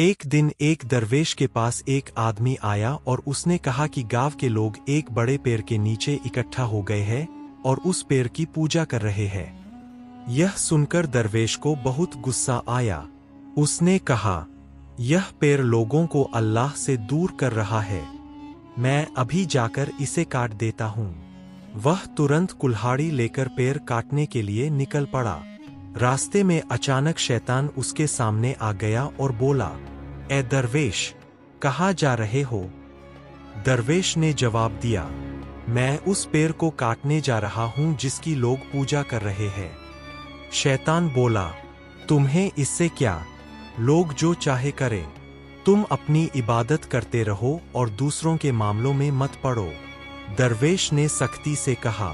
एक दिन एक दरवेश के पास एक आदमी आया और उसने कहा कि गांव के लोग एक बड़े पेड़ के नीचे इकट्ठा हो गए हैं और उस पेड़ की पूजा कर रहे हैं। यह सुनकर दरवेश को बहुत गुस्सा आया। उसने कहा, यह पेड़ लोगों को अल्लाह से दूर कर रहा है, मैं अभी जाकर इसे काट देता हूँ। वह तुरंत कुल्हाड़ी लेकर पेड़ काटने के लिए निकल पड़ा। रास्ते में अचानक शैतान उसके सामने आ गया और बोला, ए दरवेश, कहाँ जा रहे हो? दरवेश ने जवाब दिया, मैं उस पेड़ को काटने जा रहा हूँ जिसकी लोग पूजा कर रहे हैं। शैतान बोला, तुम्हें इससे क्या, लोग जो चाहे करें, तुम अपनी इबादत करते रहो और दूसरों के मामलों में मत पड़ो। दरवेश ने सख्ती से कहा,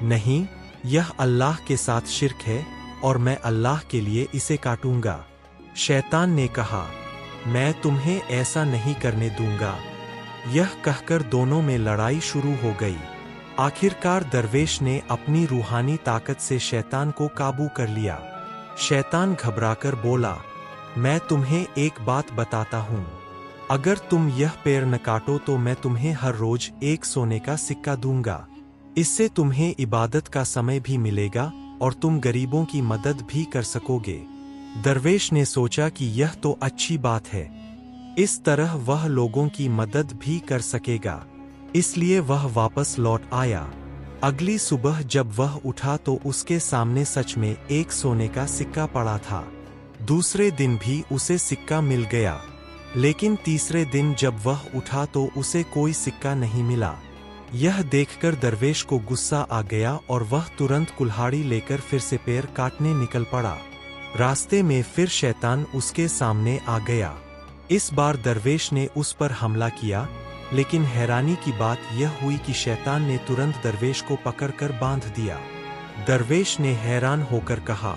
नहीं, यह अल्लाह के साथ शिर्क है और मैं अल्लाह के लिए इसे काटूंगा। शैतान ने कहा, मैं तुम्हें ऐसा नहीं करने दूंगा। यह कहकर दोनों में लड़ाई शुरू हो गई। आखिरकार दरवेश ने अपनी रूहानी ताकत से शैतान को काबू कर लिया। शैतान घबराकर बोला, मैं तुम्हें एक बात बताता हूँ, अगर तुम यह पेड़ न काटो तो मैं तुम्हें हर रोज एक सोने का सिक्का दूंगा। इससे तुम्हें इबादत का समय भी मिलेगा और तुम गरीबों की मदद भी कर सकोगे। दरवेश ने सोचा कि यह तो अच्छी बात है, इस तरह वह लोगों की मदद भी कर सकेगा, इसलिए वह वापस लौट आया। अगली सुबह जब वह उठा तो उसके सामने सच में एक सोने का सिक्का पड़ा था। दूसरे दिन भी उसे सिक्का मिल गया, लेकिन तीसरे दिन जब वह उठा तो उसे कोई सिक्का नहीं मिला। यह देखकर दरवेश को गुस्सा आ गया और वह तुरंत कुल्हाड़ी लेकर फिर से पेड़ काटने निकल पड़ा। रास्ते में फिर शैतान उसके सामने आ गया। इस बार दरवेश ने उस पर हमला किया, लेकिन हैरानी की बात यह हुई कि शैतान ने तुरंत दरवेश को पकड़कर बांध दिया। दरवेश ने हैरान होकर कहा,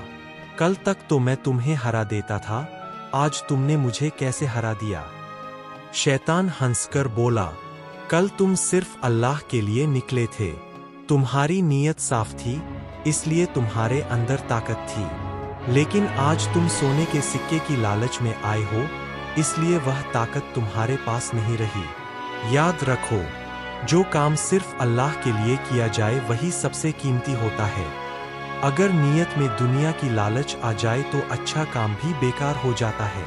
कल तक तो मैं तुम्हें हरा देता था, आज तुमने मुझे कैसे हरा दिया? शैतान हंसकर बोला, कल तुम सिर्फ अल्लाह के लिए निकले थे, तुम्हारी नीयत साफ थी, इसलिए तुम्हारे अंदर ताकत थी। लेकिन आज तुम सोने के सिक्के की लालच में आए हो, इसलिए वह ताकत तुम्हारे पास नहीं रही। याद रखो, जो काम सिर्फ अल्लाह के लिए किया जाए वही सबसे कीमती होता है। अगर नीयत में दुनिया की लालच आ जाए तो अच्छा काम भी बेकार हो जाता है।